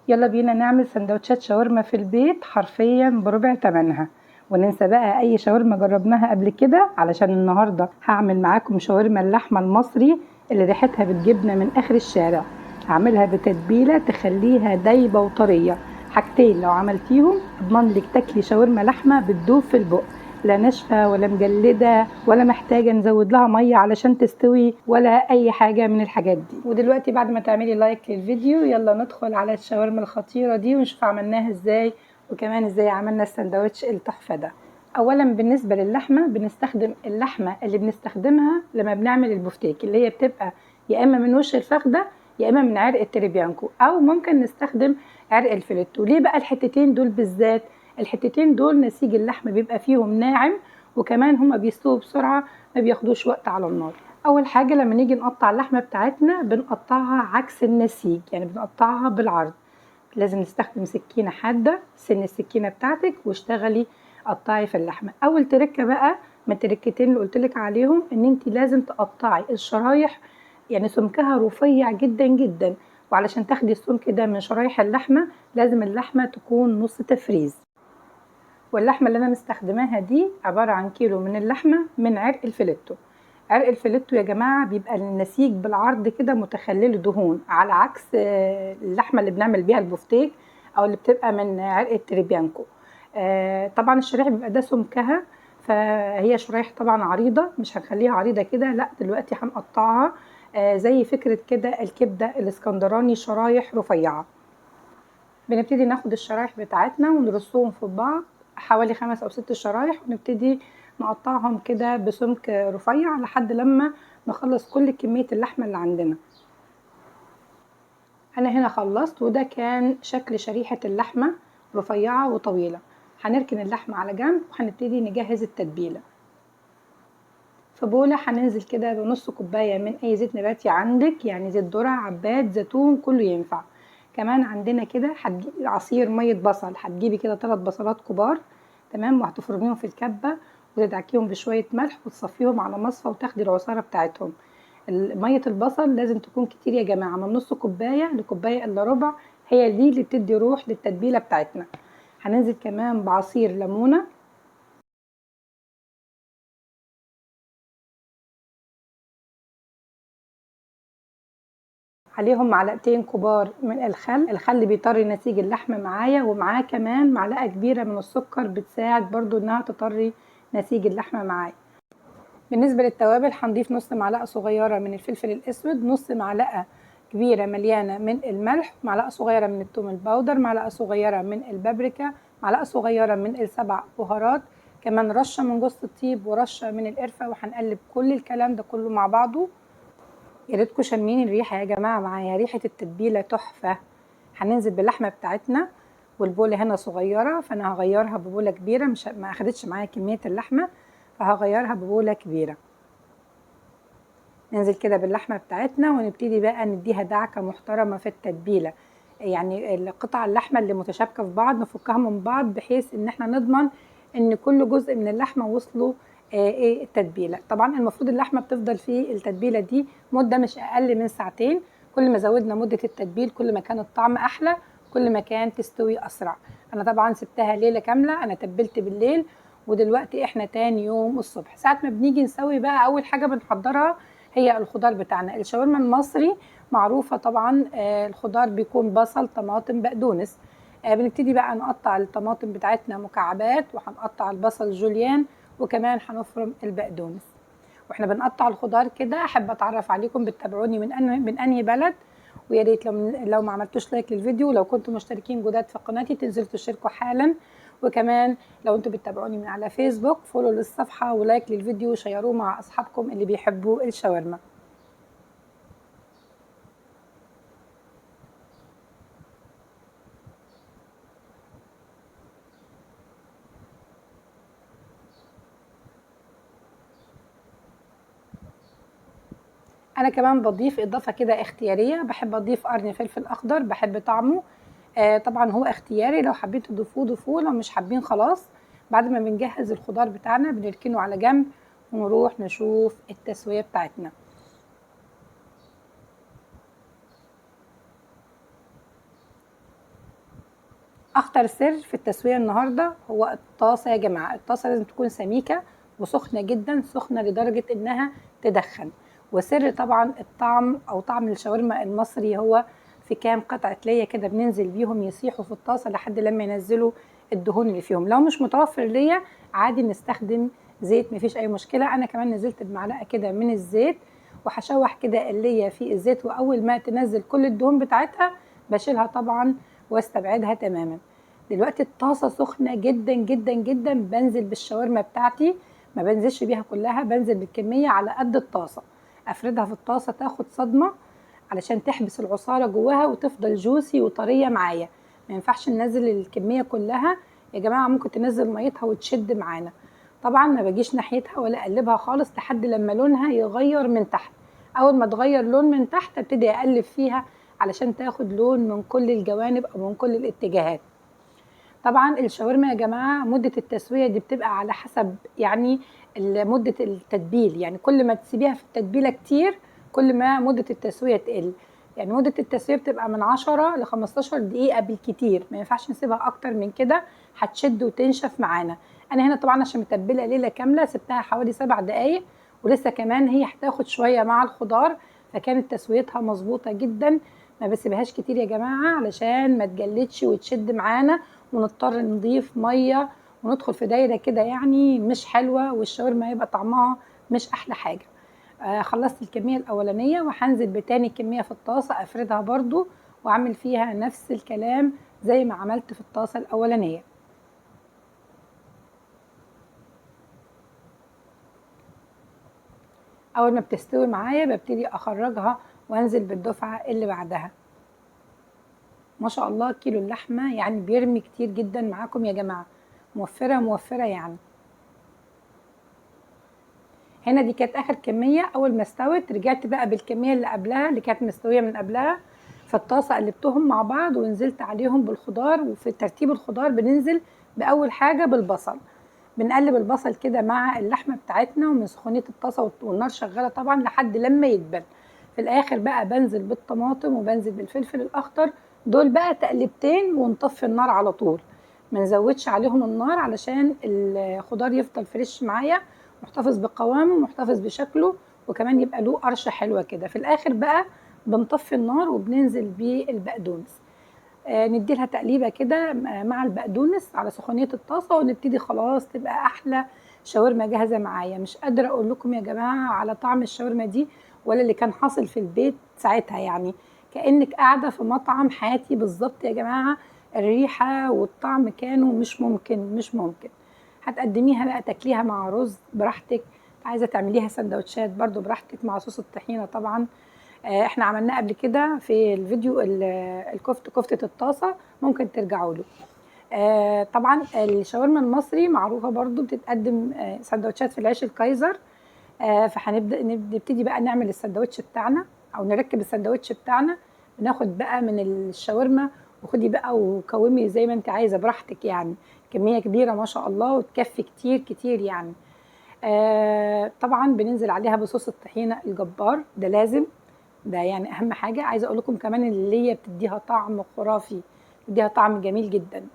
يلا بينا نعمل سندوتشات شاورما في البيت حرفيا بربع تمنها، وننسى بقى اي شاورما جربناها قبل كده، علشان النهارده هعمل معاكم شاورما اللحمه المصري اللي ريحتها بتجيبنا من اخر الشارع. هعملها بتتبيله تخليها دايبه وطريه، حاجتين لو عملتيهم اضمن لك تاكلي شاورما لحمه بتدوب في البق، لا ناشفه ولا مجلده ولا محتاجه نزود لها ميه علشان تستوي ولا اي حاجه من الحاجات دي. ودلوقتي بعد ما تعملي لايك للفيديو يلا ندخل على الشاورما الخطيره دي ونشوف عملناها ازاي، وكمان ازاي عملنا السندوتش التحفه ده. اولا بالنسبه للحمه بنستخدم اللحمه اللي بنستخدمها لما بنعمل البفتيك، اللي هي بتبقى يا اما من وش الفخده يا اما من عرق التريبيانكو، او ممكن نستخدم عرق الفليتو. ليه بقى الحتتين دول بالذات؟ الحتتين دول نسيج اللحم بيبقى فيهم ناعم، وكمان هما بيستووا بسرعه، ما بياخدوش وقت على النار. اول حاجه لما نيجي نقطع اللحمه بتاعتنا بنقطعها عكس النسيج، يعني بنقطعها بالعرض. لازم نستخدم سكينه حاده، سن السكينه بتاعتك واشتغلي قطعي في اللحمه. اول تركه بقى من التركتين اللي قلتلك عليهم ان انت لازم تقطعي الشرايح، يعني سمكها رفيع جدا جدا، وعلشان تاخدي السمك ده من شرايح اللحمه لازم اللحمه تكون نص تفريز. واللحمه اللي انا مستخدماها دي عباره عن كيلو من اللحمه من عرق الفليتو. عرق الفليتو يا جماعه بيبقى النسيج بالعرض كده متخلل دهون، على عكس اللحمه اللي بنعمل بيها البفتيك او اللي بتبقى من عرق التريبيانكو. طبعا الشرايح بيبقى ده سمكها، فهي شرايح طبعا عريضه، مش هنخليها عريضه كده، لا دلوقتي هنقطعها زي فكره كده الكبده الاسكندراني، شرايح رفيعه. بنبتدي ناخد الشرايح بتاعتنا ونرصهم في بعض حوالي 5 أو 6 شرايح، ونبتدي نقطعهم كده بسمك رفيع لحد لما نخلص كل كمية اللحمة اللي عندنا. أنا هنا خلصت، وده كان شكل شريحة اللحمة رفيعة وطويلة. هنركن اللحمة على جنب وهنبتدي نجهز التتبيلة. في بولة هننزل كده بنص كوباية من أي زيت نباتي عندك، يعني زيت ذرة، عباد، زيتون، كله ينفع. كمان عندنا كده هتجيبي عصير مية بصل، هتجيبي كده 3 بصلات كبار تمام، وهتفرميهم في الكبة وتدعكيهم بشوية ملح وتصفيهم على مصفى وتاخدي العصارة بتاعتهم. مية البصل لازم تكون كتير يا جماعة، من نص كوباية لكوباية إلا ربع، هي دي اللي بتدي روح للتتبيلة بتاعتنا. هننزل كمان بعصير ليمونة، عليهم معلقتين كبار من الخل. الخل بيطري نسيج اللحمة معايا، ومعاه كمان معلقة كبيرة من السكر بتساعد برضو انها تطري نسيج اللحمة معايا. بالنسبة للتوابل هنضيف نص معلقة صغيرة من الفلفل الاسود، نص معلقة كبيرة مليانة من الملح، معلقة صغيرة من الثوم الباودر، معلقة صغيرة من البابريكا، معلقة صغيرة من السبع بهارات، كمان رشة من جوز الطيب ورشة من القرفة. وهنقلب كل الكلام ده كله مع بعضه. يا ريتكم شامين الريحه يا جماعه، معايا ريحه التتبيله تحفه. هننزل باللحمه بتاعتنا، والبوله هنا صغيره فانا هغيرها ببوله كبيره، مش ما اخدتش معايا كميه اللحمه فهغيرها ببوله كبيره. ننزل كده باللحمه بتاعتنا ونبتدي بقى نديها دعكه محترمه في التتبيله، يعني قطع اللحمه اللي متشابكه في بعض نفكها من بعض بحيث ان احنا نضمن ان كل جزء من اللحمه وصلوا ايه التتبيله. طبعا المفروض اللحمه بتفضل في التتبيله دي مده مش اقل من ساعتين، كل ما زودنا مده التتبيل كل ما كان الطعم احلى، كل ما كان تستوي اسرع. انا طبعا سبتها ليله كامله، انا تبلت بالليل ودلوقتي احنا تاني يوم الصبح. ساعه ما بنيجي نسوي بقى اول حاجه بنحضرها هي الخضار بتاعنا. الشاورما المصري معروفه طبعا الخضار بيكون بصل، طماطم، بقدونس. بنبتدي بقى نقطع الطماطم بتاعتنا مكعبات، وهنقطع البصل جوليان، وكمان هنفرم البقدونس. واحنا بنقطع الخضار كده احب اتعرف عليكم بتتابعوني من انهي بلد، ويا ريت لو ما عملتوش لايك للفيديو، لو كنتم مشتركين جداد في قناتي تنزلوا تشتركوا حالا، وكمان لو انتم بتتابعوني من على فيسبوك فولو للصفحه ولايك للفيديو وشيروه مع اصحابكم اللي بيحبوا الشاورما. انا كمان بضيف اضافه كده اختياريه، بحب اضيف قرن فلفل اخضر، بحب طعمه. طبعا هو اختياري، لو حبيتوا تضيفوه ضيفوه، لو مش حابين خلاص. بعد ما بنجهز الخضار بتاعنا بنركنه على جنب ونروح نشوف التسويه بتاعتنا. اخطر سر في التسويه النهارده هو الطاسه يا جماعه. الطاسه لازم تكون سميكه وسخنه جدا، سخنه لدرجه انها تدخن. وسر طبعا الطعم او طعم الشاورما المصري هو في كام قطعه ليا كده بننزل بيهم يسيحوا في الطاسه لحد لما ينزلوا الدهون اللي فيهم. لو مش متوفر ليا عادي نستخدم زيت، مفيش اي مشكله. انا كمان نزلت بمعلقه كده من الزيت وهشوح كده اللية في الزيت، واول ما تنزل كل الدهون بتاعتها بشيلها طبعا واستبعدها تماما. دلوقتي الطاسه سخنه جدا جدا جدا، بنزل بالشاورما بتاعتي، ما بنزلش بيها كلها، بنزل بالكميه على قد الطاسه، افردها في الطاسه تاخد صدمه علشان تحبس العصاره جواها وتفضل جوسي وطريه معايا. ما ينفعش ننزل الكميه كلها يا جماعه، ممكن تنزل ميتها وتشد معانا. طبعا ما بجيش ناحيتها ولا اقلبها خالص لحد لما لونها يغير من تحت. اول ما تغير لون من تحت ابتدي اقلب فيها علشان تاخد لون من كل الجوانب او من كل الاتجاهات. طبعا الشاورما يا جماعه مده التسويه دي بتبقى على حسب يعني مده التتبيل، يعني كل ما تسيبيها في التتبيله كتير كل ما مده التسويه تقل. يعني مده التسويه بتبقى من 10 ل 15 دقيقه بالكتير، ما ينفعش نسيبها اكتر من كده، هتشد وتنشف معانا. انا هنا طبعا عشان متبله ليله كامله سبتها حوالي 7 دقائق، ولسه كمان هي هتاخد شويه مع الخضار، فكانت تسويتها مظبوطه جدا. ما بسيبهاش كتير يا جماعه علشان ما تجلدش وتشد معانا ونضطر نضيف ميه وندخل في دايره كده يعني مش حلوه، والشاورما هيبقى طعمها مش احلى حاجه. خلصت الكميه الاولانيه وهنزل بتاني كميه في الطاسه افردها برضو واعمل فيها نفس الكلام زي ما عملت في الطاسه الاولانيه. اول ما بتستوي معايا ببتدي اخرجها وانزل بالدفعه اللي بعدها. ما شاء الله كيلو اللحمه يعني بيرمي كتير جدا معاكم يا جماعه، موفره موفره يعني. هنا دي كانت اخر كميه. اول ما استوت رجعت بقى بالكميه اللي قبلها اللي كانت مستويه من قبلها في الطاسه، قلبتهم مع بعض ونزلت عليهم بالخضار. وفي ترتيب الخضار بننزل باول حاجه بالبصل، بنقلب البصل كده مع اللحمه بتاعتنا ومن سخونيه الطاسه والنار شغاله طبعا لحد لما يدبل. في الاخر بقى بنزل بالطماطم وبنزل بالفلفل الاخضر، دول بقى تقلبتين ونطفي النار على طول. ما نزودش عليهم النار علشان الخضار يفضل فريش معايا، محتفظ بقوامه ومحتفظ بشكله، وكمان يبقى له قرشه حلوه كده. في الاخر بقى بنطفي النار وبننزل بالبقدونس، ندي لها تقليبه كده مع البقدونس على سخونيه الطاسه، ونبتدي خلاص تبقى احلى شاورما جاهزه معايا. مش قادره اقول لكم يا جماعه على طعم الشاورما دي ولا اللي كان حاصل في البيت ساعتها، يعني كانك قاعده في مطعم حياتي بالظبط يا جماعه. الريحه والطعم كانوا مش ممكن مش ممكن. هتقدميها بقى تاكليها مع رز براحتك، عايزه تعمليها سندوتشات برضو براحتك مع صوص الطحينه طبعا. احنا عملناه قبل كده في الفيديو كفتة الطاسة، ممكن ترجعوا له. طبعا الشاورما المصري معروفة برضو بتتقدم سندوتشات في العيش الكايزر. نبتدي بقى نعمل السندوتش بتاعنا او نركب السندوتش بتاعنا. بناخد بقى من الشاورما وخدي بقى وكومي زي ما انت عايزة براحتك، يعني كمية كبيرة ما شاء الله وتكفي كتير كتير يعني. طبعا بننزل عليها بصوص الطحينة الجبار ده لازم، ده يعني اهم حاجه. عايزه اقول لكم كمان اللي هي بتديها طعم خرافي، بتديها طعم جميل جدا.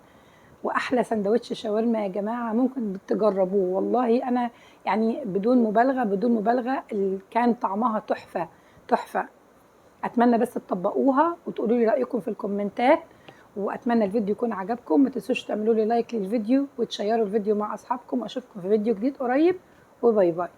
واحلى سندوتش شاورما يا جماعه ممكن تجربوه، والله انا يعني بدون مبالغه بدون مبالغه كان طعمها تحفه تحفه. اتمنى بس تطبقوها وتقولوا لي رايكم في الكومنتات، واتمنى الفيديو يكون عجبكم. ما تنسوش تعملوا لي لايك للفيديو وتشيروا الفيديو مع اصحابكم. اشوفكم في فيديو جديد قريب، وباي باي.